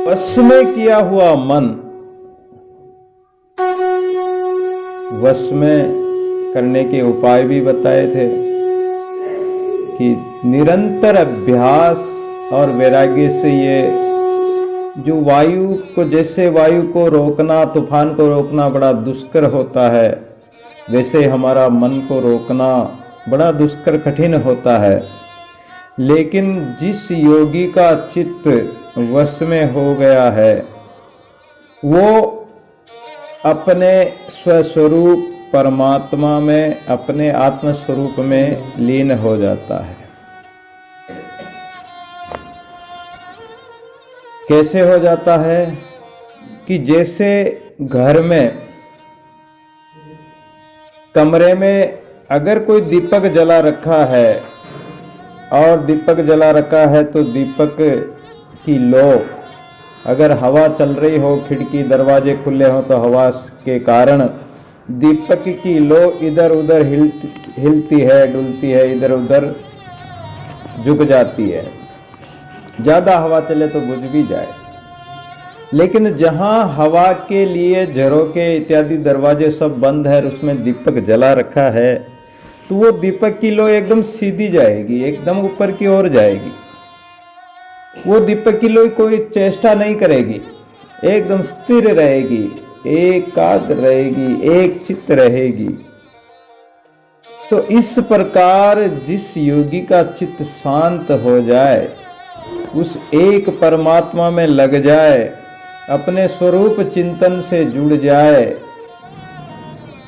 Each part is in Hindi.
वश में किया हुआ मन वश में करने के उपाय भी बताए थे कि निरंतर अभ्यास और वैराग्य से ये जो वायु को, जैसे वायु को रोकना, तूफान को रोकना बड़ा दुष्कर होता है, वैसे हमारा मन को रोकना बड़ा दुष्कर कठिन होता है। लेकिन जिस योगी का चित्त वश में हो गया है वो अपने स्वस्वरूप परमात्मा में, अपने आत्म स्वरूप में लीन हो जाता है। कैसे हो जाता है कि जैसे घर में, कमरे में अगर कोई दीपक जला रखा है और दीपक जला रखा है तो दीपक की लो अगर हवा चल रही हो, खिड़की दरवाजे खुले हो तो हवा के कारण दीपक की लो इधर उधर हिलती है, डुलती है, इधर उधर झुक जाती है। ज्यादा हवा चले तो बुझ भी जाए। लेकिन जहां हवा के लिए झरोके इत्यादि दरवाजे सब बंद है और उसमें दीपक जला रखा है तो वो दीपक की लो एकदम सीधी जाएगी, एकदम ऊपर की ओर जाएगी। वो दीपक की लो कोई चेष्टा नहीं करेगी, एकदम स्थिर रहेगी, एकाग्र रहेगी, एक चित्त रहेगी। तो इस प्रकार जिस योगी का चित्त शांत हो जाए, उस एक परमात्मा में लग जाए, अपने स्वरूप चिंतन से जुड़ जाए,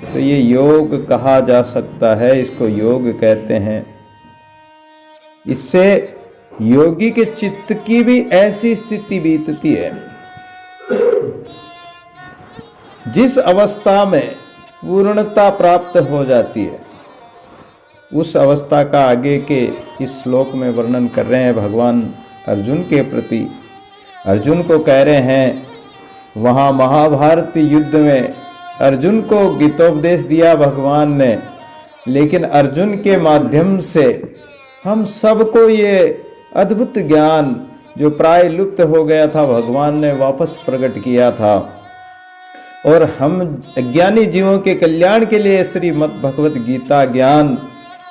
तो ये योग कहा जा सकता है, इसको योग कहते हैं। इससे योगी के चित्त की भी ऐसी स्थिति बीतती है जिस अवस्था में पूर्णता प्राप्त हो जाती है। उस अवस्था का आगे के इस श्लोक में वर्णन कर रहे हैं भगवान अर्जुन के प्रति। अर्जुन को कह रहे हैं, वहां महाभारत युद्ध में अर्जुन को गीतोपदेश दिया भगवान ने, लेकिन अर्जुन के माध्यम से हम सबको ये अद्भुत ज्ञान जो प्राय लुप्त हो गया था भगवान ने वापस प्रकट किया था। और हम अज्ञानी जीवों के कल्याण के लिए श्रीमद् भगवत गीता ज्ञान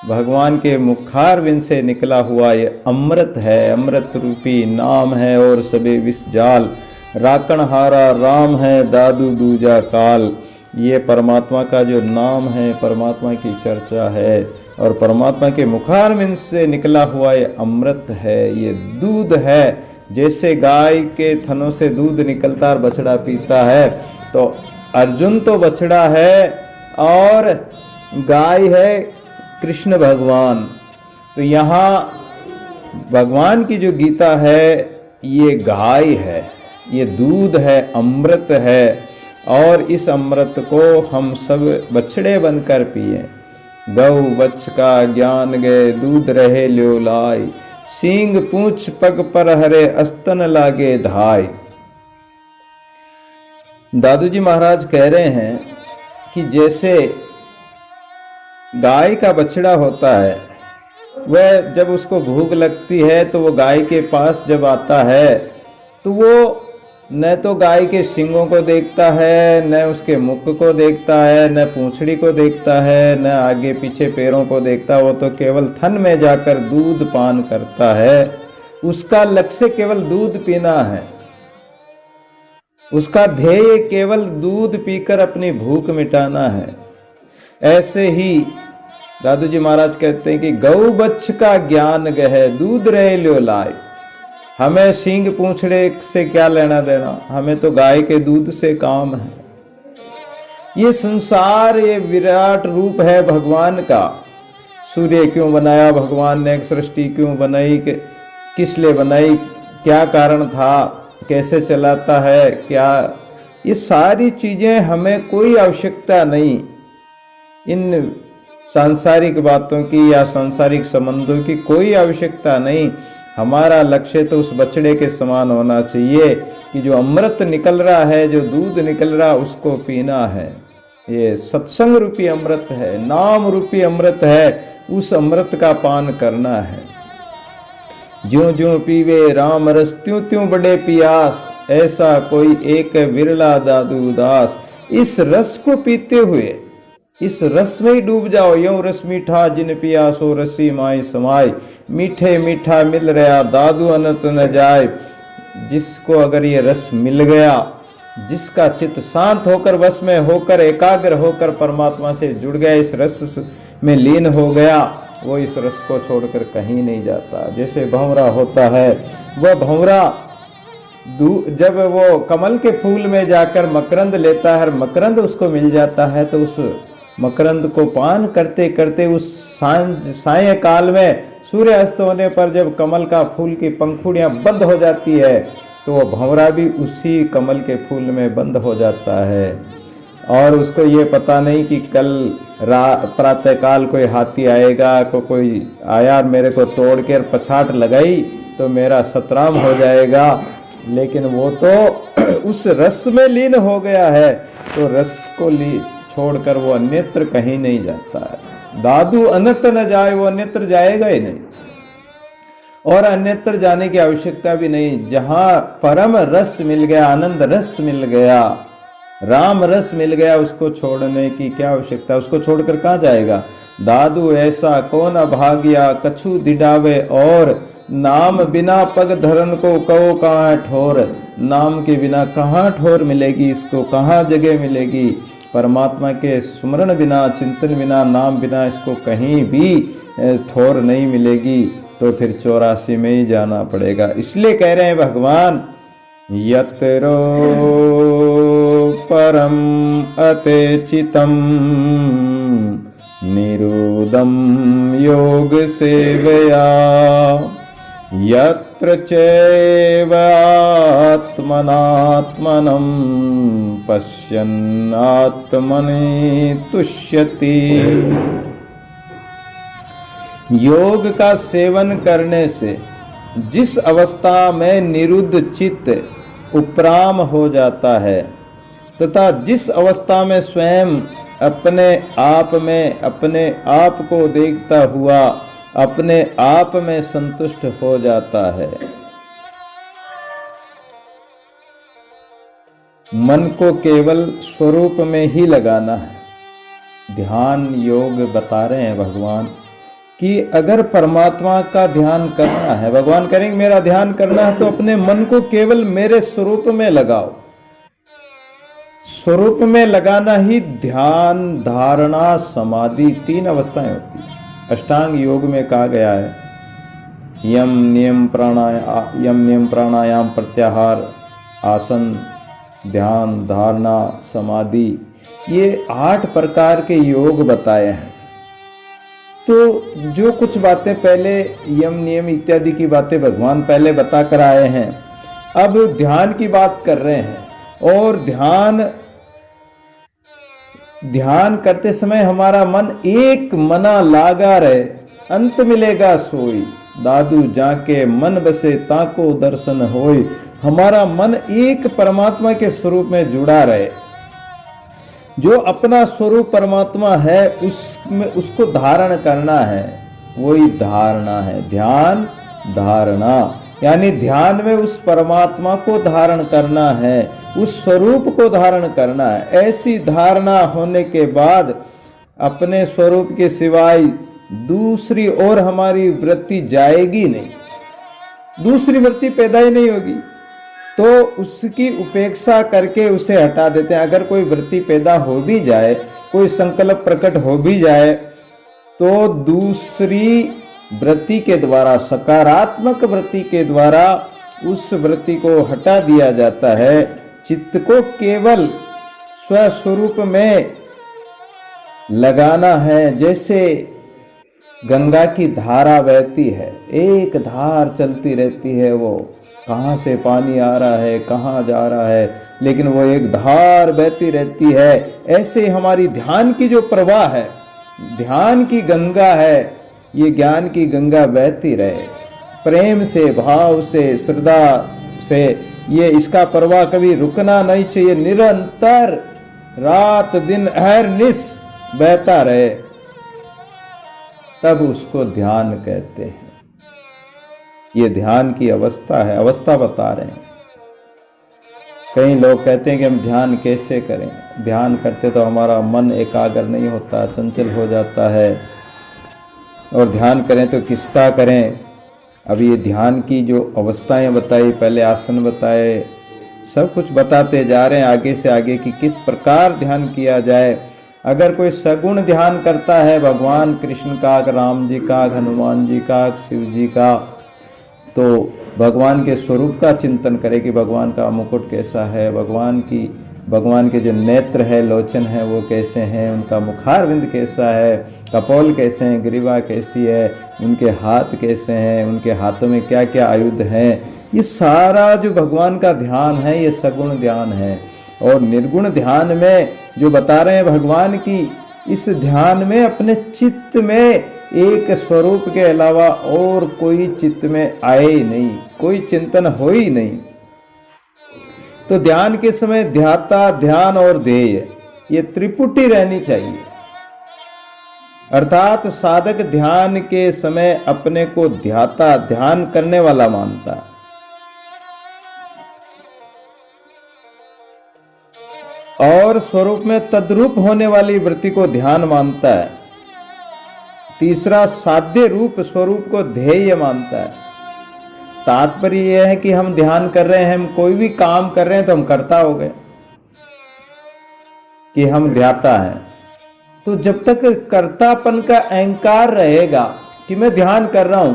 भगवान के मुखारविंद से निकला हुआ ये अमृत है, अमृत रूपी नाम है। और सबे विष जाल राकणहारा राम है, दादू दूजा काल। ये परमात्मा का जो नाम है, परमात्मा की चर्चा है और परमात्मा के मुखारविंद से निकला हुआ ये अमृत है, ये दूध है। जैसे गाय के थनों से दूध निकलता और बछड़ा पीता है, तो अर्जुन तो बछड़ा है और गाय है कृष्ण भगवान। तो यहाँ भगवान की जो गीता है ये गाय है, ये दूध है, अमृत है। और इस अमृत को हम सब बछड़े बनकर पिए। गौ बच्छ का ज्ञान गए, दूध रहे ल्यो लाई, सींग पूंछ पग पर हरे, अस्तन लागे धाय। दादू जी महाराज कह रहे हैं कि जैसे गाय का बछड़ा होता है, वह जब उसको भूख लगती है तो वो गाय के पास जब आता है तो वो न तो गाय के सींगों को देखता है, न उसके मुख को देखता है, न पूंछड़ी को देखता है, न आगे पीछे पैरों को देखता। वो तो केवल थन में जाकर दूध पान करता है। उसका लक्ष्य केवल दूध पीना है, उसका ध्येय केवल दूध पीकर अपनी भूख मिटाना है। ऐसे ही दादू जी महाराज कहते हैं कि गौ बच्छ का ज्ञान गहे, दूध रहे ल्यो लाए। हमें सींग पूंछड़े से क्या लेना देना, हमें तो गाय के दूध से काम है। ये संसार, ये विराट रूप है भगवान का। सूर्य क्यों बनाया भगवान ने, सृष्टि क्यों बनाई, किस लिए बनाई, क्या कारण था, कैसे चलाता है, क्या, ये सारी चीजें हमें कोई आवश्यकता नहीं। इन सांसारिक बातों की या सांसारिक संबंधों की कोई आवश्यकता नहीं। हमारा लक्ष्य तो उस बछड़े के समान होना चाहिए कि जो अमृत निकल रहा है, जो दूध निकल रहा है, उसको पीना है। ये सत्संग रूपी अमृत है, नाम रूपी अमृत है, उस अमृत का पान करना है। ज्यों ज्यों पीवे राम रस त्यों त्यों बढ़े पियास, ऐसा कोई एक विरला दादू उदास। इस रस को पीते हुए इस रस में ही डूब जाओ। यूं रस मीठा जिन पिया सो रसी माई समाई, मीठे मीठा मिल रहा दादू अनंत न जाए। जिसको अगर ये रस मिल गया, जिसका चित्त शांत होकर वश में होकर एकाग्र होकर परमात्मा से जुड़ गया, इस रस में लीन हो गया, वो इस रस को छोड़कर कहीं नहीं जाता। जैसे भंवरा होता है, वह भंवरा जब वो कमल के फूल में जाकर मकरंद लेता है, मकरंद उसको मिल जाता है, तो उस मकरंद को पान करते करते उस साय काल में सूर्य अस्त होने पर जब कमल का फूल की पंखुड़ियां बंद हो जाती है, तो वो भंवरा भी उसी कमल के फूल में बंद हो जाता है। और उसको ये पता नहीं कि कल प्रातःकाल कोई हाथी आएगा, कोई आया मेरे को तोड़ कर पछाड़ लगाई तो मेरा सतराम हो जाएगा। लेकिन वो तो उस रस में लीन हो गया है, तो रस को छोड़कर वो अन्यत्र कहीं नहीं जाता है। दादू अन्यत्र न जाए, वो अन्यत्र जाएगा ही नहीं, और अन्यत्र जाने की आवश्यकता भी नहीं। जहां परम रस मिल गया, आनंद रस मिल गया, राम रस मिल गया, उसको छोड़ने की क्या आवश्यकता, उसको छोड़कर कहाँ जाएगा। दादू ऐसा कौन अभागिया कछु दिडावे, और नाम बिना पग धरन को कहो कहाँ ठोर। नाम के बिना कहाँ ठोर मिलेगी, इसको कहाँ जगह मिलेगी। परमात्मा के सुमरण बिना, चिंतन बिना, नाम बिना इसको कहीं भी ठोर नहीं मिलेगी। तो फिर 84 में ही जाना पड़ेगा। इसलिए कह रहे हैं भगवान, यत्रो परम अतिचितम निरुदम योग सेवया, यत्र चैव आत्मनात्मनं पश्यन्नात्मनि तुष्यति। योग का सेवन करने से जिस अवस्था में निरुद्ध चित्त उपराम हो जाता है, तथा जिस अवस्था में स्वयं अपने आप में अपने आप को देखता हुआ अपने आप में संतुष्ट हो जाता है, मन को केवल स्वरूप में ही लगाना है। ध्यान योग बता रहे हैं भगवान कि अगर परमात्मा का ध्यान करना है, भगवान करेंगे मेरा ध्यान करना है, तो अपने मन को केवल मेरे स्वरूप में लगाओ। स्वरूप में लगाना ही ध्यान, धारणा, समाधि 3 अवस्थाएं होती है। अष्टांग योग में कहा गया है यम नियम प्राणायाम प्रत्याहार, आसन, ध्यान, धारणा, समाधि, ये 8 प्रकार के योग बताए हैं। तो जो कुछ बातें पहले यम नियम इत्यादि की बातें भगवान पहले बता कर आए हैं, अब ध्यान की बात कर रहे हैं। और ध्यान करते समय हमारा मन एक मना लागा रहे, अंत मिलेगा सोई। दादू जाके मन बसे ताको दर्शन होई। हमारा मन एक परमात्मा के स्वरूप में जुड़ा रहे। जो अपना स्वरूप परमात्मा है उसमें उसको धारण करना है, वही धारणा है। ध्यान धारणा यानी ध्यान में उस परमात्मा को धारण करना है, उस स्वरूप को धारण करना है। ऐसी धारणा होने के बाद अपने स्वरूप के सिवाय दूसरी ओर हमारी वृत्ति जाएगी नहीं, दूसरी वृत्ति पैदा ही नहीं होगी। तो उसकी उपेक्षा करके उसे हटा देते हैं। अगर कोई वृत्ति पैदा हो भी जाए, कोई संकल्प प्रकट हो भी जाए, तो दूसरी वृत्ति के द्वारा, सकारात्मक वृत्ति के द्वारा उस वृत्ति को हटा दिया जाता है। चित्त को केवल स्वस्वरूप में लगाना है। जैसे गंगा की धारा बहती है, एक धार चलती रहती है, वो कहाँ से पानी आ रहा है, कहाँ जा रहा है, लेकिन वो एक धार बहती रहती है। ऐसे हमारी ध्यान की जो प्रवाह है, ध्यान की गंगा है, ये ज्ञान की गंगा बहती रहे, प्रेम से, भाव से, श्रद्धा से। ये इसका प्रवाह कभी रुकना नहीं चाहिए, निरंतर रात दिन अहरनिश बहता रहे, तब उसको ध्यान कहते हैं। ये ध्यान की अवस्था है, अवस्था बता रहे हैं। कई लोग कहते हैं कि हम ध्यान कैसे करें, ध्यान करते तो हमारा मन एकाग्र नहीं होता, चंचल हो जाता है, और ध्यान करें तो किसका करें। अब ये ध्यान की जो अवस्थाएं बताई, पहले आसन बताए, सब कुछ बताते जा रहे हैं आगे से आगे कि किस प्रकार ध्यान किया जाए। अगर कोई सगुण ध्यान करता है, भगवान कृष्ण का, राम जी का, हनुमान जी का, शिव जी का, तो भगवान के स्वरूप का चिंतन करे कि भगवान का मुकुट कैसा है, भगवान के जो नेत्र है, लोचन है, वो कैसे हैं, उनका मुखारविंद कैसा है, कपोल कैसे हैं, ग्रीवा कैसी है, उनके हाथ कैसे हैं, उनके हाथों में क्या क्या आयुध हैं, ये सारा जो भगवान का ध्यान है ये सगुण ध्यान है। और निर्गुण ध्यान में जो बता रहे हैं भगवान की, इस ध्यान में अपने चित्त में एक स्वरूप के अलावा और कोई चित्त में आए ही नहीं, कोई चिंतन हो ही नहीं। तो ध्यान के समय ध्याता, ध्यान और ध्येय, ये त्रिपुटी रहनी चाहिए। अर्थात साधक ध्यान के समय अपने को ध्याता, ध्यान करने वाला मानता है, और स्वरूप में तद्रूप होने वाली वृत्ति को ध्यान मानता है। तीसरा, साध्य रूप स्वरूप को ध्येय मानता है। तात्पर्य यह है कि हम ध्यान कर रहे हैं, हम कोई भी काम कर रहे हैं तो हम कर्ता हो गए कि हम ध्याता हैं। तो जब तक कर्तापन का अहंकार रहेगा कि मैं ध्यान कर रहा हूं,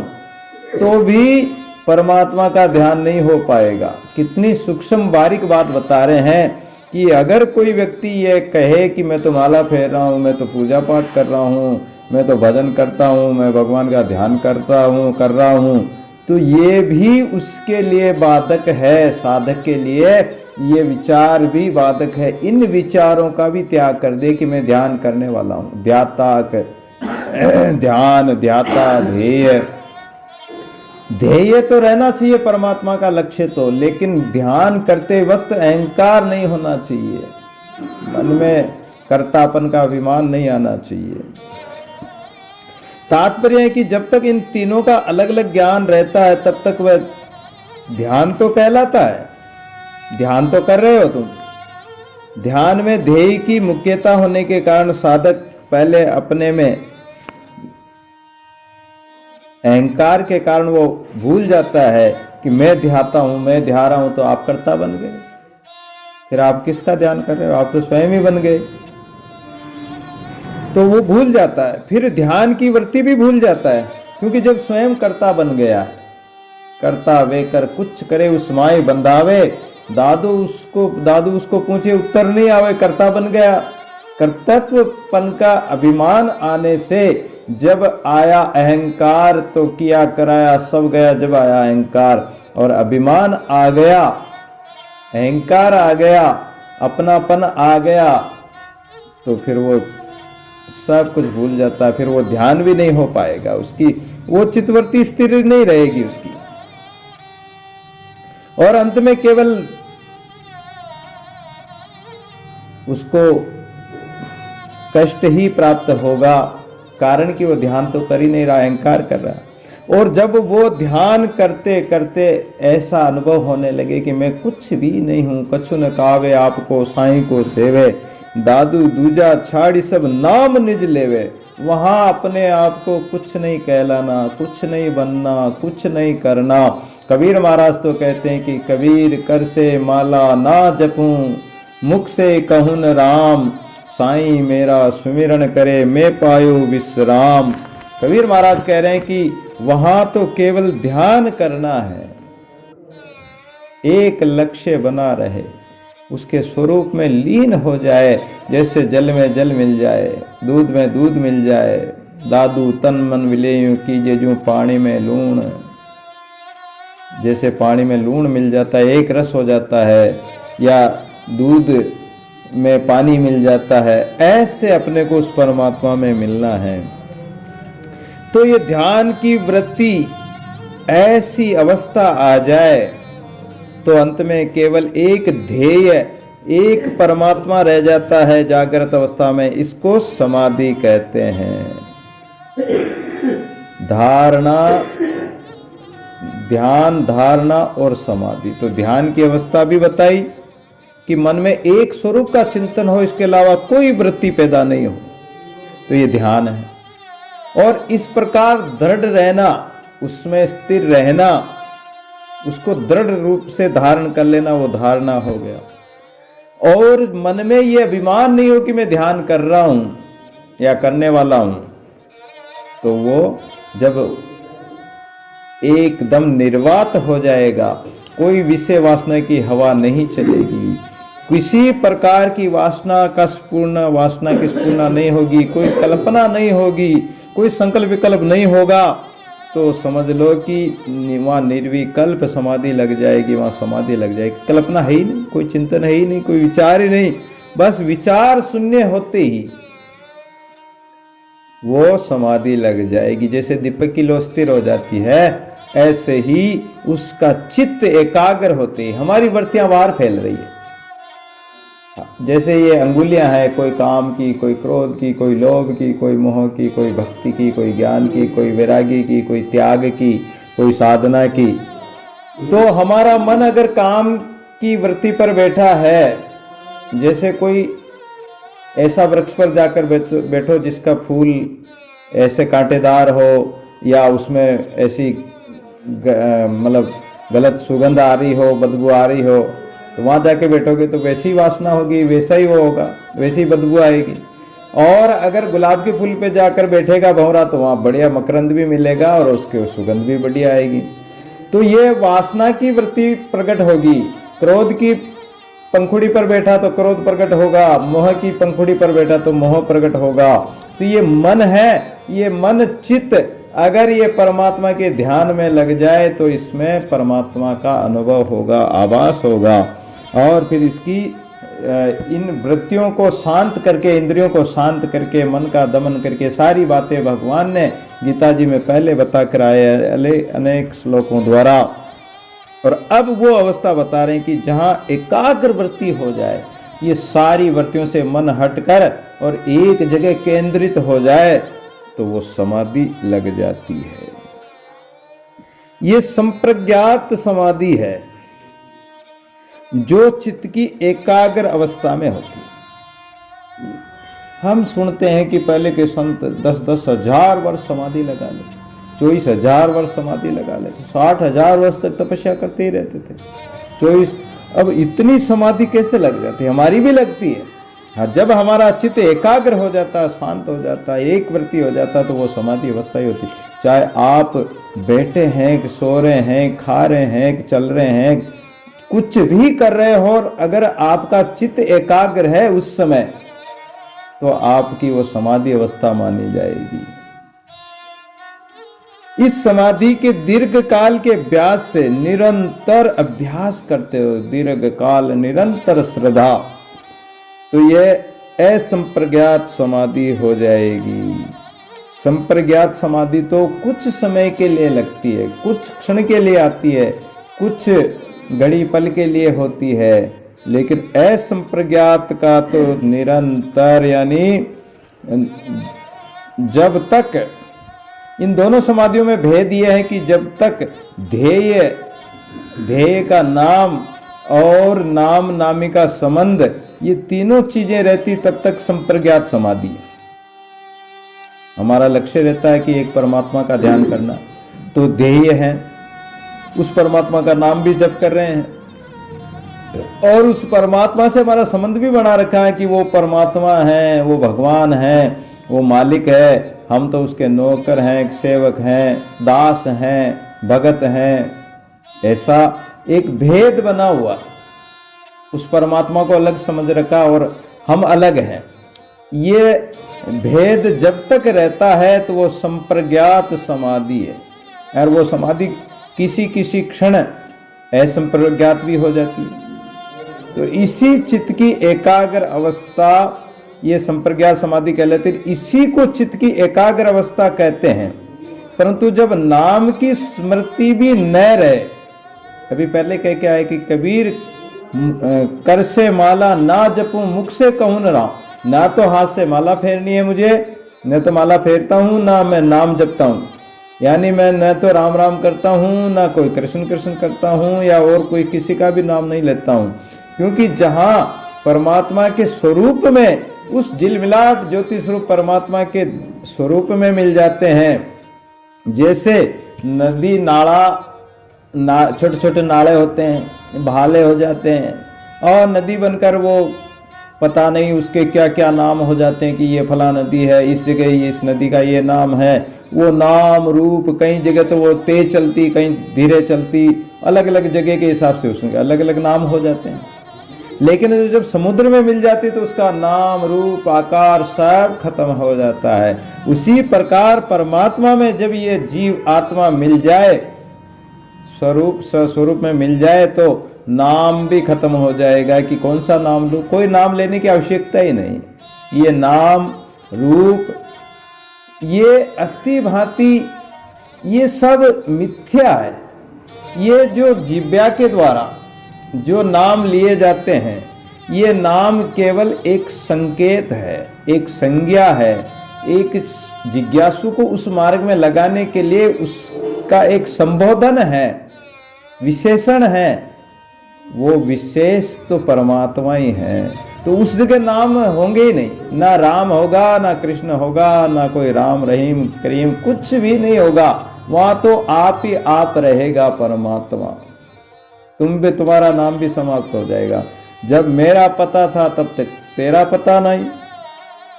तो भी परमात्मा का ध्यान नहीं हो पाएगा। कितनी सूक्ष्म बारीक बात बता रहे हैं कि अगर कोई व्यक्ति ये कहे कि मैं तो माला फेर रहा हूँ, मैं तो पूजा पाठ कर रहा हूँ, मैं तो भजन करता हूँ, मैं भगवान का ध्यान कर रहा हूँ, तो ये भी उसके लिए बाधक है। साधक के लिए ये विचार भी बाधक है। इन विचारों का भी त्याग कर दे कि मैं ध्यान करने वाला हूँ। ध्यान, ध्याता, ध्येय तो रहना चाहिए परमात्मा का लक्ष्य तो, लेकिन ध्यान करते वक्त अहंकार नहीं होना चाहिए, मन में कर्तापन का अभिमान नहीं आना चाहिए। तात्पर्य है कि जब तक इन तीनों का अलग अलग ज्ञान रहता है तब तक वह ध्यान तो कहलाता है। ध्यान तो कर रहे हो तुम। ध्यान में ध्येय की मुख्यता होने के कारण साधक पहले अपने में अहंकार के कारण वो भूल जाता है कि मैं ध्याता हूं, मैं ध्या रहा हूं, तो आप कर्ता बन गए। फिर आप किसका ध्यान कर रहे हो? आप तो स्वयं ही बन गए। तो वो भूल जाता है, फिर ध्यान की वृत्ति भी भूल जाता है, क्योंकि जब स्वयं कर्ता बन गया, कर्ता वे कर कुछ करे उस माई बंधावे, दादू उसको पूछे उत्तर नहीं आवे, कर्ता बन गया। कर्तत्वपन का अभिमान आने से जब आया अहंकार तो किया कराया सब गया। जब आया अहंकार और अभिमान आ गया, अहंकार आ गया, अपनापन आ गया, तो फिर वो सब कुछ भूल जाता है। फिर वो ध्यान भी नहीं हो पाएगा, उसकी वो चित्तवृत्ति स्थिर नहीं रहेगी उसकी, और अंत में केवल उसको कष्ट ही प्राप्त होगा, कारण कि वो ध्यान तो कर ही नहीं रहा, अहंकार कर रहा। और जब वो ध्यान करते करते ऐसा अनुभव होने लगे कि मैं कुछ भी नहीं हूं, कछु न कावे आपको साईं को सेवे, दादू दूजा छाड़ी सब नाम निज लेवे, वहां अपने आप को कुछ नहीं कहलाना, कुछ नहीं बनना, कुछ नहीं करना। कबीर महाराज तो कहते हैं कि कबीर कर से माला ना जपूं, मुख से कहूं न राम, साईं मेरा सुमिरन करे मैं पायो विश्राम। कबीर महाराज कह रहे हैं कि वहां तो केवल ध्यान करना है, एक लक्ष्य बना रहे, उसके स्वरूप में लीन हो जाए। जैसे जल में जल मिल जाए, दूध में दूध मिल जाए, दादू तन मन विलेयु कीजे जो पानी में लूण, जैसे पानी में लूण मिल जाता है, एक रस हो जाता है, या दूध में पानी मिल जाता है, ऐसे अपने को उस परमात्मा में मिलना है। तो ये ध्यान की वृत्ति ऐसी अवस्था आ जाए तो अंत में केवल एक ध्येय, एक परमात्मा रह जाता है जागृत अवस्था में। इसको समाधि कहते हैं। धारणा, ध्यान, धारणा और समाधि। तो ध्यान की अवस्था भी बताई कि मन में एक स्वरूप का चिंतन हो, इसके अलावा कोई वृत्ति पैदा नहीं हो, तो ये ध्यान है। और इस प्रकार दृढ़ रहना, उसमें स्थिर रहना, उसको दृढ़ रूप से धारण कर लेना, वो धारणा हो गया। और मन में ये अभिमान नहीं हो कि मैं ध्यान कर रहा हूं या करने वाला हूं, तो वो जब एकदम निर्वात हो जाएगा, कोई विषय वासना की हवा नहीं चलेगी, किसी प्रकार की वासना का वासना की स्फूर्णा नहीं होगी, कोई कल्पना नहीं होगी, कोई संकल्प विकल्प नहीं होगा, तो समझ लो कि वहाँ निर्विकल्प समाधि लग जाएगी, वहाँ समाधि लग जाएगी। कल्पना है ही नहीं, कोई चिंतन है ही नहीं, कोई विचार ही नहीं, बस विचार शून्य होते ही वो समाधि लग जाएगी। जैसे दीपक की लो स्थिर हो जाती है, ऐसे ही उसका चित्त एकाग्र होते ही हमारी वृत्तियां बाहर फैल रही है। जैसे ये अंगुलियां हैं, कोई काम की, कोई क्रोध की, कोई लोभ की, कोई मोह की, कोई भक्ति की, कोई ज्ञान की, कोई वैरागी की, कोई त्याग की, कोई साधना की। तो हमारा मन अगर काम की वृत्ति पर बैठा है, जैसे कोई ऐसा वृक्ष पर जाकर बैठो जिसका फूल ऐसे कांटेदार हो, या उसमें ऐसी मतलब गलत सुगंध आ रही हो, बदबू आ रही हो, तो वहाँ जाके बैठोगे तो वैसी वासना होगी, वैसा ही वो होगा, वैसी बदबू आएगी। और अगर गुलाब के फूल पे जाकर बैठेगा भंवरा, तो वहाँ बढ़िया मकरंद भी मिलेगा और उसके सुगंध भी बढ़िया आएगी। तो ये वासना की वृत्ति प्रकट होगी। क्रोध की पंखुड़ी पर बैठा तो क्रोध प्रकट होगा, मोह की पंखुड़ी पर बैठा तो मोह प्रकट होगा। तो ये मन है, ये मन चित्त अगर ये परमात्मा के ध्यान में लग जाए तो इसमें परमात्मा का अनुभव होगा, आभास होगा। और फिर इसकी इन वृत्तियों को शांत करके, इंद्रियों को शांत करके, मन का दमन करके, सारी बातें भगवान ने गीता जी में पहले बता कर आए अनेक श्लोकों द्वारा। और अब वो अवस्था बता रहे हैं कि जहाँ एकाग्र वृत्ति हो जाए, ये सारी वृत्तियों से मन हटकर और एक जगह केंद्रित हो जाए, तो वो समाधि लग जाती है। ये संप्रज्ञात समाधि है जो चित्त की एकाग्र अवस्था में होती है। हम सुनते हैं कि पहले के संत 10-10 हजार वर्ष समाधि लगा लेते, 24,000 वर्ष समाधि लगा लेते, 60,000 वर्ष तक तपस्या करते ही रहते थे। 24 अब इतनी समाधि कैसे लग जाती है? हमारी भी लगती है। हाँ, जब हमारा चित्त एकाग्र हो जाता, शांत हो जाता, एक वृत्ति हो जाता, तो वो समाधि अवस्था ही होती। चाहे आप बैठे हैं, सो रहे हैं, खा रहे हैं, चल रहे हैं, कुछ भी कर रहे हो, और अगर आपका चित्त एकाग्र है उस समय, तो आपकी वो समाधि अवस्था मानी जाएगी। इस समाधि के दीर्घ काल के अभ्यास से, निरंतर अभ्यास करते हो, दीर्घ काल निरंतर श्रद्धा, तो ये असंप्रज्ञात समाधि हो जाएगी। संप्रज्ञात समाधि तो कुछ समय के लिए लगती है, कुछ क्षण के लिए आती है, कुछ घड़ी पल के लिए होती है, लेकिन असंप्रज्ञात का तो निरंतर, यानी जब तक, इन दोनों समाधियों में भेद यह है कि जब तक ध्येय का नाम और नाम नामी का संबंध, ये तीनों चीजें रहती, तब तक संप्रज्ञात समाधि है। हमारा लक्ष्य रहता है कि एक परमात्मा का ध्यान करना, तो ध्येय है, उस परमात्मा का नाम भी जप कर रहे हैं, और उस परमात्मा से हमारा संबंध भी बना रखा है कि वो परमात्मा है, वो भगवान है, वो मालिक है, हम तो उसके नौकर हैं, सेवक हैं, दास हैं, भगत हैं। ऐसा एक भेद बना हुआ, उस परमात्मा को अलग समझ रखा और हम अलग हैं। ये भेद जब तक रहता है तो वो संप्रज्ञात समाधि है, और वो समाधि किसी किसी क्षण असंप्रज्ञात भी हो जाती है। तो इसी चित्त की एकाग्र अवस्था ये संप्रज्ञात समाधि कहलाती है, इसी को चित्त की एकाग्र अवस्था कहते हैं। परंतु जब नाम की स्मृति भी न रहे, अभी पहले कह के आए कि कबीर कर से माला ना जपूं, मुख से कहूं न राम, ना तो हाथ से माला फेरनी है मुझे, न तो माला फेरता हूं, ना मैं नाम जपता हूं, यानी मैं न तो राम राम करता हूँ, ना कोई कृष्ण कृष्ण करता हूँ, या और कोई किसी का भी नाम नहीं लेता हूँ, क्योंकि जहाँ परमात्मा के स्वरूप में, उस झिलमिलाट ज्योति स्वरूप परमात्मा के स्वरूप में मिल जाते हैं। जैसे नदी नाला, छोटे छोटे नाले होते हैं, भाले हो जाते हैं, और नदी बनकर वो पता नहीं उसके क्या क्या नाम हो जाते हैं कि ये फला नदी है, इस जगह इस नदी का ये नाम है। वो नाम रूप कई जगह तो वो तेज चलती, कहीं धीरे चलती, अलग अलग जगह के हिसाब से उसके अलग अलग नाम हो जाते हैं। लेकिन जब समुद्र में मिल जाती तो उसका नाम रूप आकार सब खत्म हो जाता है। उसी प्रकार परमात्मा में जब ये जीव आत्मा मिल जाए, स्वरूप स्वरूप में मिल जाए, तो नाम भी खत्म हो जाएगा कि कौन सा नाम लूं। कोई नाम लेने की आवश्यकता ही नहीं। ये नाम रूप, ये अस्थि भांति, ये सब मिथ्या है। ये जो जिव्या के द्वारा जो नाम लिए जाते हैं, ये नाम केवल एक संकेत है, एक संज्ञा है, एक जिज्ञासु को उस मार्ग में लगाने के लिए उसका एक संबोधन है, विशेषण है। वो विशेष तो परमात्मा ही है, तो उस जगह नाम होंगे ही नहीं। ना राम होगा, ना कृष्ण होगा, ना कोई राम रहीम करीम, कुछ भी नहीं होगा। वहां तो आप ही आप रहेगा परमात्मा। तुम्हारा नाम भी समाप्त हो जाएगा। जब मेरा पता था तब तक तेरा पता नहीं,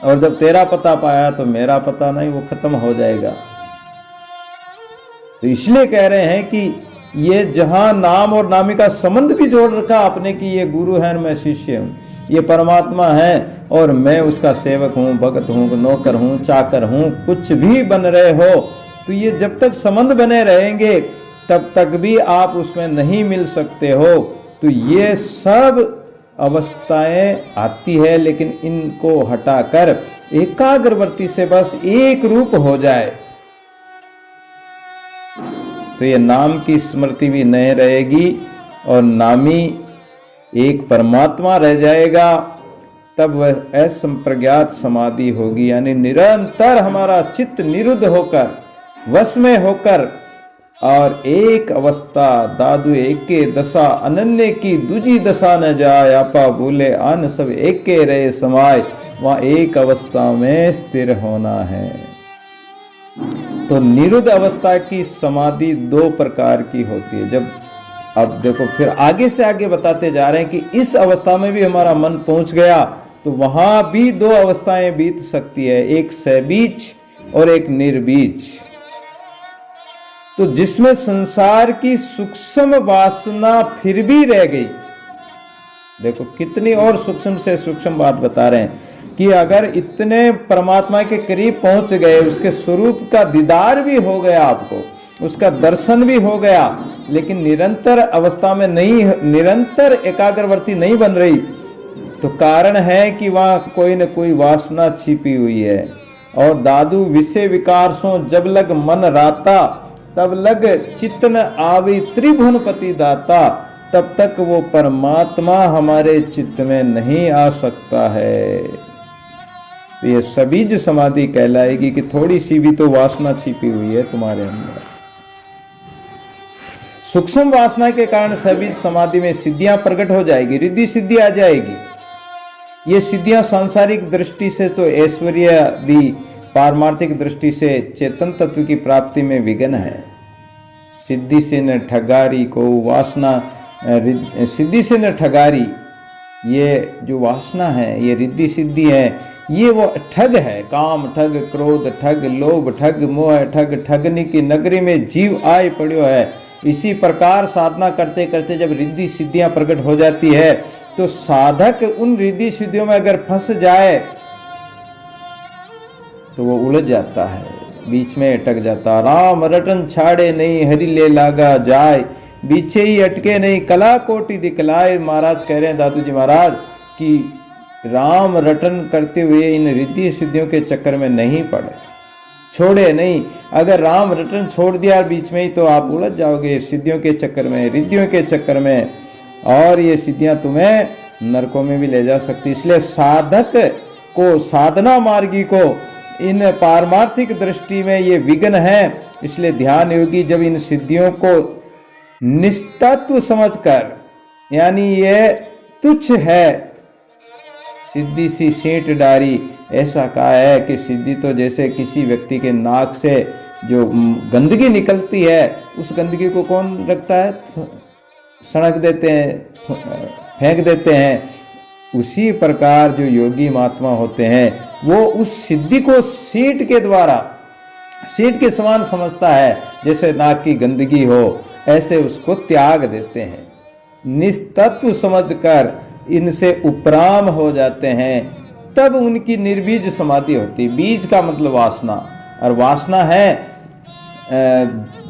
और जब तेरा पता पाया तो मेरा पता नहीं, वो खत्म हो जाएगा। तो इसलिए कह रहे हैं कि ये जहां नाम और नामी का संबंध भी जोड़ रखा आपने कि ये गुरु है, मैं शिष्य हूं, ये परमात्मा है और मैं उसका सेवक हूं, भगत हूं, नौकर हूं, चाकर हूं, कुछ भी बन रहे हो, तो ये जब तक संबंध बने रहेंगे तब तक भी आप उसमें नहीं मिल सकते हो। तो ये सब अवस्थाएं आती है, लेकिन इनको हटाकर एकाग्रवर्ती से बस एक रूप हो जाए तो ये नाम की स्मृति भी नहीं रहेगी और नामी एक परमात्मा रह जाएगा। तब वह असंप्रज्ञात समाधि होगी, यानी निरंतर हमारा चित्त निरुद्ध होकर, वश में होकर, और एक अवस्था दादू एके दशा अनन्य की दूजी दशा न जाय, आपा भूले आन सब एके रहे समाय, वहां एक अवस्था में स्थिर होना है। तो निरुद्ध अवस्था की समाधि दो प्रकार की होती है। जब अब देखो फिर आगे से आगे बताते जा रहे हैं कि इस अवस्था में भी हमारा मन पहुंच गया तो वहां भी दो अवस्थाएं बीत सकती है, एक सबीज और एक निर्बीज। तो जिसमें संसार की सूक्ष्म वासना फिर भी रह गई, देखो कितनी और सूक्ष्म से सूक्ष्म बात बता रहे हैं कि अगर इतने परमात्मा के करीब पहुंच गए, उसके स्वरूप का दीदार भी हो गया, आपको उसका दर्शन भी हो गया, लेकिन निरंतर अवस्था में नहीं, निरंतर एकाग्रवर्ती नहीं बन रही, तो कारण है कि वहां कोई न कोई वासना छिपी हुई है। और दादू विषय विकार सो जब लग मन राता, तब लग चित्तन आवी त्रिभुवनपति दाता, तब तक वो परमात्मा हमारे चित्त में नहीं आ सकता है। तो ये सबीज समाधि कहलाएगी कि थोड़ी सी भी तो वासना छिपी हुई है तुम्हारे अंदर। सूक्ष्म वासना के कारण सबीज समाधि में सिद्धियां प्रकट हो जाएगी, रिद्धि सिद्धि आ जाएगी। ये सिद्धियां सांसारिक दृष्टि से तो ऐश्वर्य दी, पारमार्थिक दृष्टि से चेतन तत्व की प्राप्ति में विघ्न है। सिद्धि से न ठगारी को वासना, सिद्धि से न ठगारी, ये जो वासना है, ये रिद्धि सिद्धि है, ये वो ठग है। काम ठग, क्रोध ठग, लोभ ठग, मोह ठग, ठगनी की नगरी में जीव आए पड़ो है। इसी प्रकार साधना करते करते जब रिद्धि सिद्धियां प्रकट हो जाती है तो साधक उन रिद्धि सिद्धियों में अगर फंस जाए तो वो उलझ जाता है, बीच में अटक जाता। राम रटन छाड़े नहीं, हरि ले लागा जाए, बीचे ही अटके नहीं, कला कोटि दिखलाए। महाराज कह रहे हैं, दादू जी महाराज, कि राम रटन करते हुए इन रिद्धि सिद्धियों के चक्कर में नहीं पड़े, छोड़े नहीं। अगर राम रटन छोड़ दिया बीच में ही तो आप उलझ जाओगे सिद्धियों के चक्कर में, रिद्धियों के चक्कर में, और ये सिद्धियां तुम्हें नरकों में भी ले जा सकती। इसलिए साधक को, साधना मार्गी को इन पारमार्थिक दृष्टि में ये विघ्न है इसलिए ध्यान योगी जब इन सिद्धियों को निस्तत्व समझकर, यानी ये तुच्छ है, सिद्धि सी सेंट डारी, ऐसा कहा है कि सिद्धि तो जैसे किसी व्यक्ति के नाक से जो गंदगी निकलती है, उस गंदगी को कौन रखता है, सड़क देते हैं, फेंक देते हैं। उसी प्रकार जो योगी महात्मा होते हैं वो उस सिद्धि को सीट के द्वारा, सीट के समान समझता है, जैसे नाक की गंदगी हो, ऐसे उसको त्याग देते हैं। निस्तत्व समझकर इनसे उपराम हो जाते हैं, तब उनकी निर्बीज समाधि होती। बीज का मतलब वासना, और वासना है,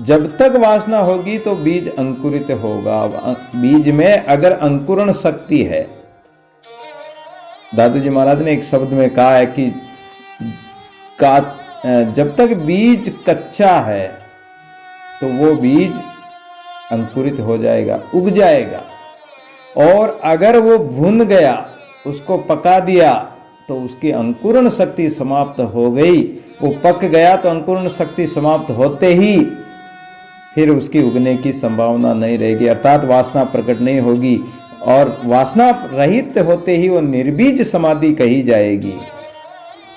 जब तक वासना होगी तो बीज अंकुरित होगा। बीज में अगर अंकुरण शक्ति है, दादू जी महाराज ने एक शब्द में कहा है कि जब तक बीज कच्चा है तो वो बीज अंकुरित हो जाएगा, उग जाएगा, और अगर वो भुन गया, उसको पका दिया, तो उसकी अंकुरण शक्ति समाप्त हो गई। वो पक गया तो अंकुरण शक्ति समाप्त होते ही फिर उसकी उगने की संभावना नहीं रहेगी, अर्थात वासना प्रकट नहीं होगी, और वासना रहित होते ही वो निर्बीज समाधि कही जाएगी।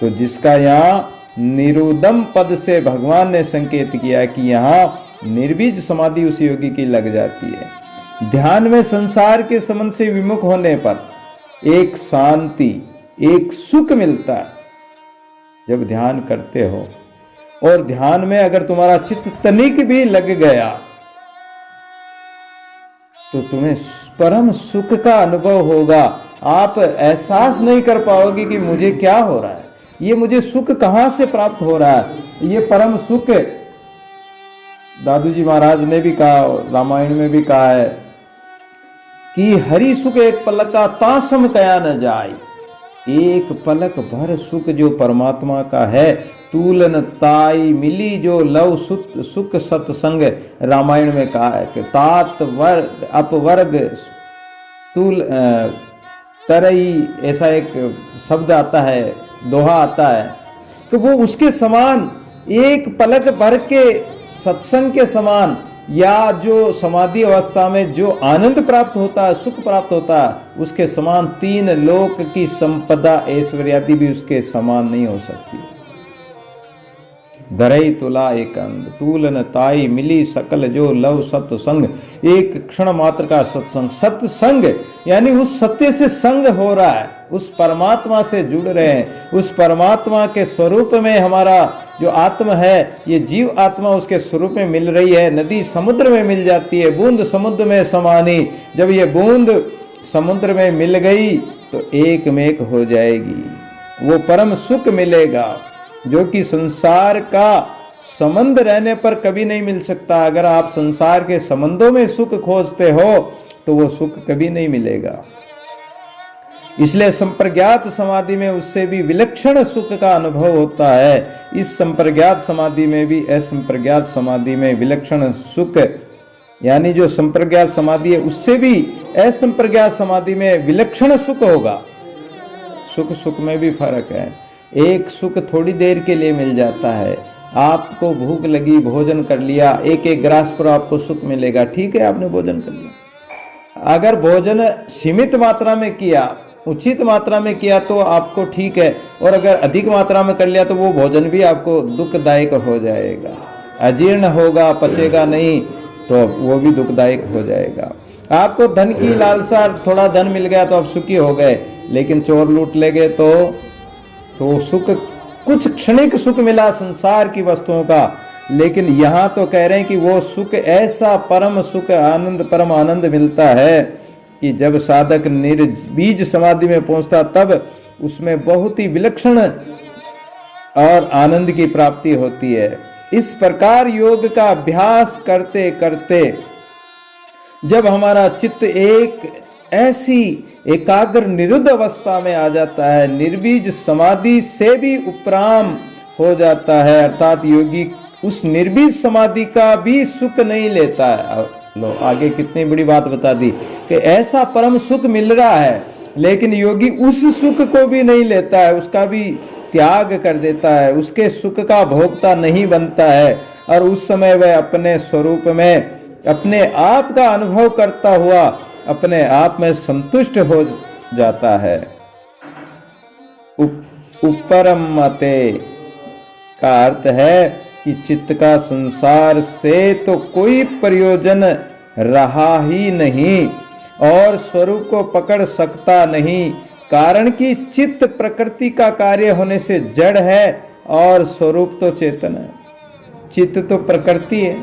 तो जिसका यहाँ निरुदम पद से भगवान ने संकेत किया कि यहाँ निर्बीज समाधि उस योगी की लग जाती है। ध्यान में संसार के संबंध से विमुख होने पर एक शांति, एक सुख मिलता है जब ध्यान करते हो। और ध्यान में अगर तुम्हारा चित्त तनिक भी लग गया तो तुम्हें परम सुख का अनुभव होगा। आप एहसास नहीं कर पाओगे कि मुझे क्या हो रहा है, ये मुझे सुख कहां से प्राप्त हो रहा है। ये परम सुख दादू जी महाराज ने भी कहा, रामायण में भी कहा है कि हरि सुख एक पलक का तासम कया न जाए। एक पलक भर सुख जो परमात्मा का है, तूलन ताई मिली जो लव सुख सत्संग, रामायण में कहा है कि तात वर्ग अपवर्ग तूल तरई, ऐसा एक शब्द आता है, दोहा आता है कि वो उसके समान, एक पलक भर के सत्संग के समान, या जो समाधि अवस्था में जो आनंद प्राप्त होता है, सुख प्राप्त होता है, उसके समान तीन लोक की संपदा ऐश्वर्यादि भी उसके समान नहीं हो सकती। धरई तुला एक अंग तूलन ताई मिली सकल जो लव सत्संग। एक क्षण मात्र का सत्संग, सत्संग यानी उस सत्य से संग हो रहा है, उस परमात्मा से जुड़ रहे हैं, उस परमात्मा के स्वरूप में हमारा जो आत्मा है, ये जीव आत्मा उसके स्वरूप में मिल रही है। नदी समुद्र में मिल जाती है, बूंद समुद्र में समानी। जब ये बूंद समुद्र में मिल गई तो एक में एक हो जाएगी, वो परम सुख मिलेगा जो कि संसार का संबंध रहने पर कभी नहीं मिल सकता। अगर आप संसार के संबंधों में सुख खोजते हो तो वो सुख कभी नहीं मिलेगा। इसलिए संप्रज्ञात समाधि में उससे भी विलक्षण सुख का अनुभव होता है। इस संप्रज्ञात समाधि में भी असंप्रज्ञात समाधि में विलक्षण सुख, यानी जो संप्रज्ञात समाधि है उससे भी असंप्रज्ञात समाधि में विलक्षण सुख होगा। सुख में भी फर्क है। एक सुख थोड़ी देर के लिए मिल जाता है, आपको भूख लगी, भोजन कर लिया, एक एक ग्रास पर आपको सुख मिलेगा, ठीक है, आपने भोजन कर लिया। अगर भोजन सीमित मात्रा में किया, उचित मात्रा में किया तो आपको ठीक है, और अगर अधिक मात्रा में कर लिया तो वो भोजन भी आपको दुखदायक हो जाएगा, अजीर्ण होगा, पचेगा नहीं, तो वो भी दुखदायक हो जाएगा। आपको धन की लालसा, थोड़ा धन मिल गया तो आप सुखी हो गए, लेकिन चोर लूट ले गए तो सुख, कुछ क्षणिक सुख मिला संसार की वस्तुओं का, लेकिन यहाँ तो कह रहे हैं कि वो सुख ऐसा परम सुख, आनंद, परम आनंद मिलता है कि जब साधक निर्बीज समाधि में पहुंचता तब उसमें बहुत ही विलक्षण और आनंद की प्राप्ति होती है। इस प्रकार योग का अभ्यास करते करते जब हमारा चित्त एक ऐसी एकाग्र निरुद्ध अवस्था में आ जाता है, निर्बीज समाधि से भी उपराम हो जाता है, अर्थात योगी उस निर्बीज समाधि का भी सुख नहीं लेता है। लो आगे कितनी बड़ी बात बता दी कि ऐसा परम सुख मिल रहा है, लेकिन योगी उस सुख को भी नहीं लेता है, उसका भी त्याग कर देता है, उसके सुख का भोक्ता नहीं बनता है। और उस समय वह अपने स्वरूप में अपने आप का अनुभव करता हुआ अपने आप में संतुष्ट हो जाता है। उपरमते का अर्थ है कि चित्त का संसार से तो कोई प्रयोजन रहा ही नहीं और स्वरूप को पकड़ सकता नहीं, कारण कि चित्त प्रकृति का कार्य होने से जड़ है और स्वरूप तो चेतन है। चित्त तो प्रकृति है,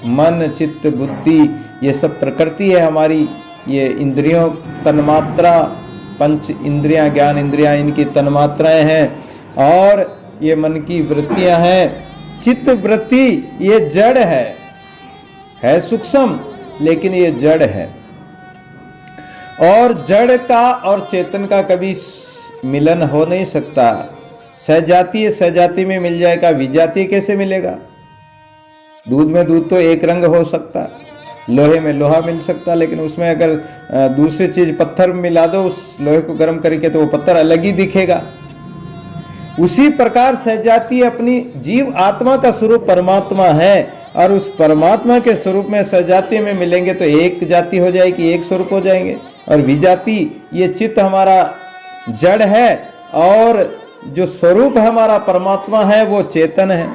मन चित्त बुद्धि ये सब प्रकृति है हमारी, ये इंद्रियों तन्मात्रा, पंच इंद्रियां ज्ञान इंद्रियां इनकी तन्मात्राएं हैं और ये मन की वृत्तियां हैं। चित्त वृत्ति ये जड़ है सूक्ष्म लेकिन ये जड़ है और जड़ का और चेतन का कभी मिलन हो नहीं सकता। सहजातीय सहजाति में मिल जाएगा, विजातीय कैसे मिलेगा? दूध में दूध तो एक रंग हो सकता, लोहे में लोहा मिल सकता, लेकिन उसमें अगर दूसरी चीज पत्थर मिला दो उस लोहे को गर्म करके तो वो पत्थर अलग ही दिखेगा। उसी प्रकार सहजातीय अपनी जीव आत्मा का स्वरूप परमात्मा है और उस परमात्मा के स्वरूप में सहजातीय में मिलेंगे तो एक जाति हो जाएगी, एक स्वरूप हो जाएंगे। और विजाति ये चित्त हमारा जड़ है और जो स्वरूप हमारा परमात्मा है वो चेतन है।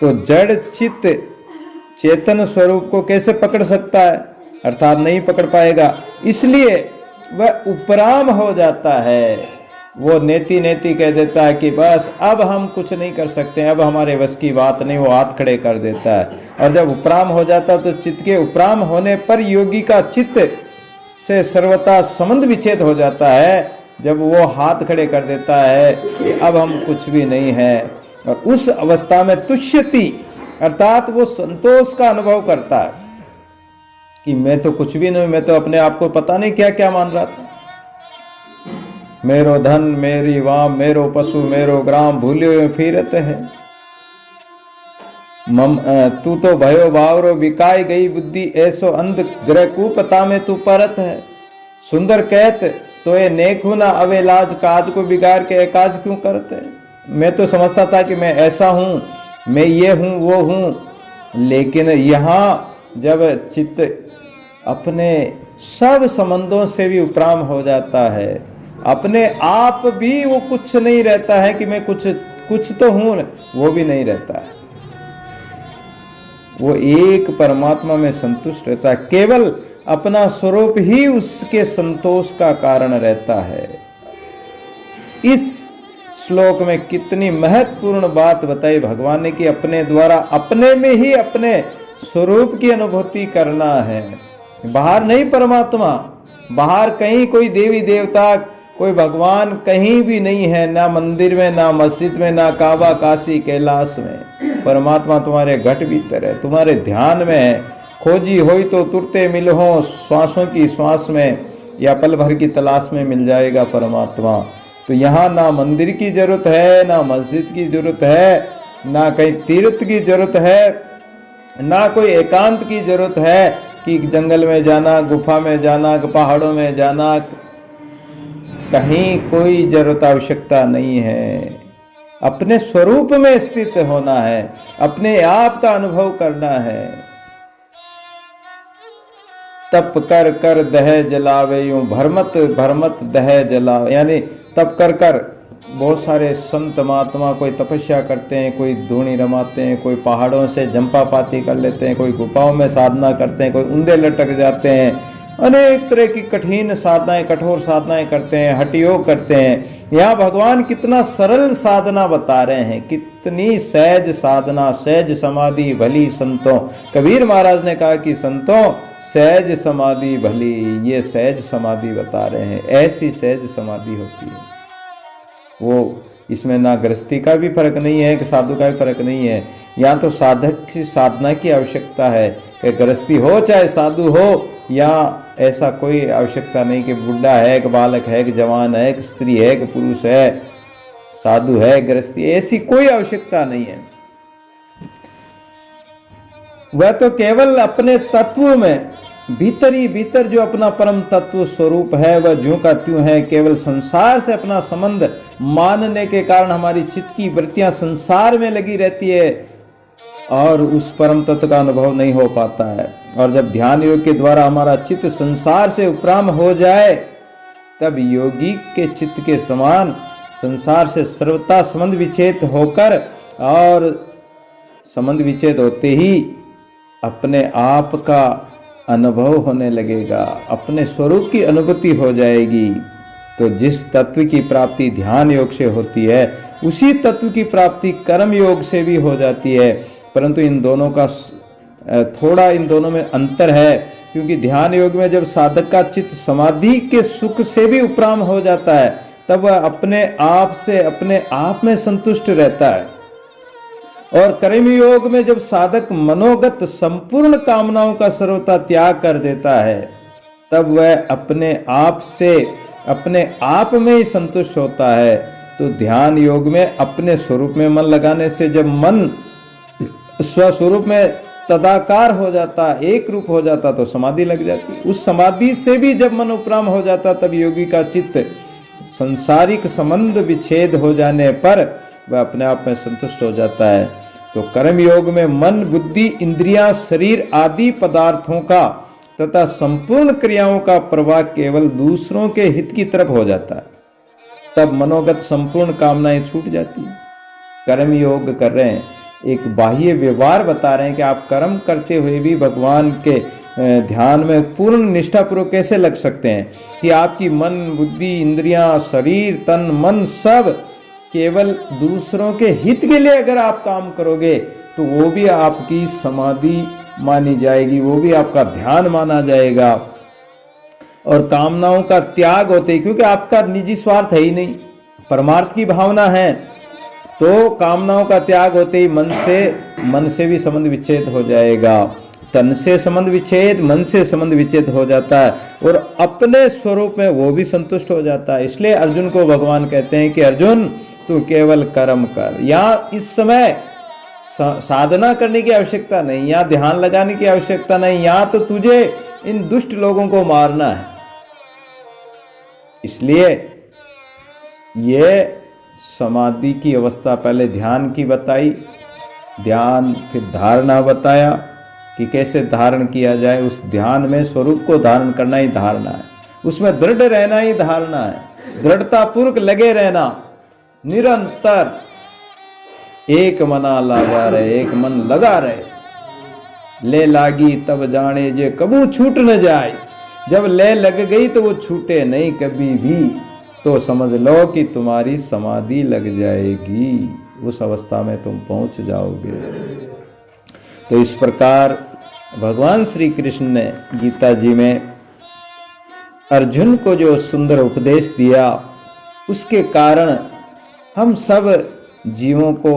तो जड़ चित्त चेतन स्वरूप को कैसे पकड़ सकता है? अर्थात नहीं पकड़ पाएगा, इसलिए वह उपराम हो जाता है। वो नेति नेति कह देता है कि बस अब हम कुछ नहीं कर सकते, अब हमारे वश की बात नहीं, वो हाथ खड़े कर देता है। और जब उपराम हो जाता है तो चित्त के उपराम होने पर योगी का चित्त से सर्वथा संबंध विच्छेद हो जाता है, जब वो हाथ खड़े कर देता है कि अब हम कुछ भी नहीं है। और उस अवस्था में तुष्यति अर्थात वो संतोष का अनुभव करता है कि मैं तो कुछ भी नहीं, मैं तो अपने आप को पता नहीं क्या क्या मान रहा था। मेरो धन मेरी वाम मेरो पशु मेरो ग्राम भूल्यो फिरत है, तू तो भयो बावरो बिकाई गई बुद्धि ऐसो अंध ग्रह कूपता में तू परत है। सुंदर कहत तो ये नेक ना अवे लाज काज को बिगाड़ के एकाज क्यों करते। मैं तो समझता था कि मैं ऐसा हूं, मैं ये हूं वो हूं, लेकिन यहाँ जब चित्त अपने सब संबंधों से भी उपराम हो जाता है, अपने आप भी वो कुछ नहीं रहता है कि मैं कुछ तो हूं, वो भी नहीं रहता है। वो एक परमात्मा में संतुष्ट रहता है, केवल अपना स्वरूप ही उसके संतोष का कारण रहता है। इस श्लोक में कितनी महत्वपूर्ण बात बताई भगवान ने कि अपने द्वारा अपने में ही अपने स्वरूप की अनुभूति करना है, बाहर नहीं। परमात्मा बाहर कहीं कोई देवी देवता कोई भगवान कहीं भी नहीं है, ना मंदिर में ना मस्जिद में ना काबा काशी कैलाश में। परमात्मा तुम्हारे घट भीतर है, तुम्हारे ध्यान में है। खोजी होई तो तुरते मिलहो, श्वासों की श्वास में या पल भर की तलाश में मिल जाएगा परमात्मा। तो यहाँ ना मंदिर की जरूरत है, ना मस्जिद की जरूरत है, ना कहीं तीर्थ की जरूरत है, ना कोई एकांत की जरूरत है कि जंगल में जाना, गुफा में जाना, पहाड़ों में जाना, कहीं कोई जरूरत आवश्यकता नहीं है। अपने स्वरूप में स्थित होना है, अपने आप का अनुभव करना है। तप कर कर दह जलावे यूं भरमत भरमत दह जलावे, यानी तप कर कर बहुत सारे संत महात्मा कोई तपस्या करते हैं, कोई धूनी रमाते हैं, कोई पहाड़ों से जंपा पाती कर लेते हैं, कोई गुफाओं में साधना करते हैं, कोई उंधे लटक जाते हैं, अनेक तरह की कठिन साधनाएं कठोर साधनाएं करते हैं, हठयोग करते हैं। यहाँ भगवान कितना सरल साधना बता रहे हैं, कितनी सहज साधना, सहज समाधि भली संतों। कबीर महाराज ने कहा कि संतों सहज समाधि भली, ये सहज समाधि बता रहे हैं। ऐसी सहज समाधि होती है वो, इसमें ना गृहस्थी का भी फर्क नहीं है कि साधु का भी फर्क नहीं है। यहाँ तो साधक की साधना की आवश्यकता है कि गृहस्थी हो चाहे साधु हो, या ऐसा कोई आवश्यकता नहीं कि बुढ़ा है कि बालक है कि जवान है कि स्त्री है कि पुरुष है, साधु है गृहस्थी, ऐसी कोई आवश्यकता नहीं है। वह तो केवल अपने तत्व में भीतर ही भीतर जो अपना परम तत्व स्वरूप है वह ज्यों का त्यों है। केवल संसार से अपना संबंध मानने के कारण हमारी चित्त की वृत्तियां संसार में लगी रहती है, और उस परम तत्व का अनुभव नहीं हो पाता है। और जब ध्यान योग के द्वारा हमारा चित्त संसार से उपराम हो जाए, तब योगी के चित्त के समान संसार से सर्वथा संबंध विच्छेद होकर, और संबंध विच्छेद होते ही अपने आप का अनुभव होने लगेगा, अपने स्वरूप की अनुभूति हो जाएगी। तो जिस तत्व की प्राप्ति ध्यान योग से होती है, उसी तत्व की प्राप्ति कर्म योग से भी हो जाती है। परंतु इन दोनों का थोड़ा इन दोनों में अंतर है, क्योंकि ध्यान योग में जब साधक का चित्त समाधि के सुख से भी उपराम हो जाता है, तब वह अपने आप से अपने आप में संतुष्ट रहता है। और कर्म योग में जब साधक मनोगत संपूर्ण कामनाओं का सर्वथा त्याग कर देता है, तब वह अपने आप से अपने आप में ही संतुष्ट होता है। तो ध्यान योग में अपने स्वरूप में मन लगाने से जब मन स्वस्वरूप में तदाकार हो जाता, एक रूप हो जाता, तो समाधि लग जाती। उस समाधि से भी जब मन उपराम हो जाता, तब योगी का चित्त संसारिक संबंध विच्छेद हो जाने पर वह अपने आप में संतुष्ट हो जाता है। तो कर्म योग में मन, बुद्धि, इंद्रियां, शरीर आदि पदार्थों का तथा संपूर्ण क्रियाओं का प्रवाह केवल दूसरों के हित की तरफ हो जाता है। तब मनोगत संपूर्ण कामनाएं छूट जाती हैं। कर्म योग कर रहे हैं, एक बाह्य व्यवहार बता रहे हैं कि आप कर्म करते हुए भी भगवान के ध्यान में पूर्ण निष्ठापूर्वक कैसे लग सकते हैं, कि आपकी मन, बुद्धि, इंद्रियां, शरीर, तन, मन सब केवल दूसरों के हित के लिए अगर आप काम करोगे, तो वो भी आपकी समाधि मानी जाएगी, वो भी आपका ध्यान माना जाएगा। और कामनाओं का त्याग होते ही, क्योंकि आपका निजी स्वार्थ है ही नहीं, परमार्थ की भावना है, तो कामनाओं का त्याग होते ही मन से भी संबंध विच्छेद हो जाएगा। तन से संबंध विच्छेद, मन से संबंध विच्छेद हो जाता है, और अपने स्वरूप में वो भी संतुष्ट हो जाता है। इसलिए अर्जुन को भगवान कहते हैं कि अर्जुन तू केवल कर्म कर। यहाँ इस समय साधना करने की आवश्यकता नहीं, यहाँ ध्यान लगाने की आवश्यकता नहीं, यहाँ तो तुझे इन दुष्ट लोगों को मारना है। इसलिए ये समाधि की अवस्था पहले ध्यान की बताई, ध्यान फिर धारणा बताया कि कैसे धारण किया जाए। उस ध्यान में स्वरूप को धारण करना ही धारणा है, उसमें दृढ़ रहना ही धारणा है। दृढ़ता पूर्वक लगे रहना, निरंतर एक मना लगा रहे, एक मन लगा रहे। ले लागी तब जाने जे कबू छूट न जाए। जब ले लग गई तो वो छूटे नहीं कभी भी, तो समझ लो कि तुम्हारी समाधि लग जाएगी, उस अवस्था में तुम पहुंच जाओगे। तो इस प्रकार भगवान श्री कृष्ण ने गीता जी में अर्जुन को जो सुंदर उपदेश दिया, उसके कारण हम सब जीवों को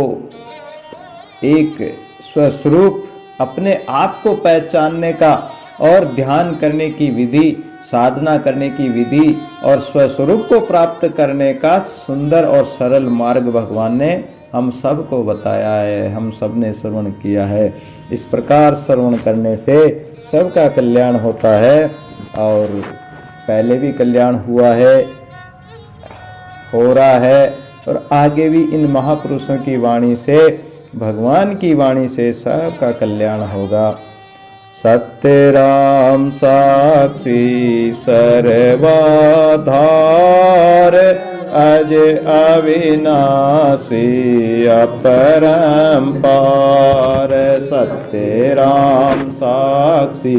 एक स्वस्वरूप अपने आप को पहचानने का और ध्यान करने की विधि, साधना करने की विधि और स्वस्वरूप को प्राप्त करने का सुंदर और सरल मार्ग भगवान ने हम सब को बताया है, हम सब ने श्रवण किया है। इस प्रकार श्रवण करने से सबका कल्याण होता है, और पहले भी कल्याण हुआ है, हो रहा है, और आगे भी इन महापुरुषों की वाणी से, भगवान की वाणी से सबका कल्याण होगा। सत्य राम साक्षी सर्वाधार, अज अविनाशी अपरंपार। सत्य राम साक्षी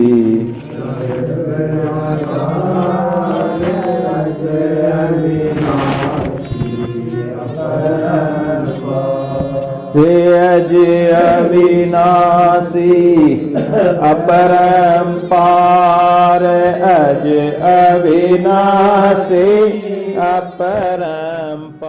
अज अविनाशी अपरंपार, अज अविनाशी अपरंपार।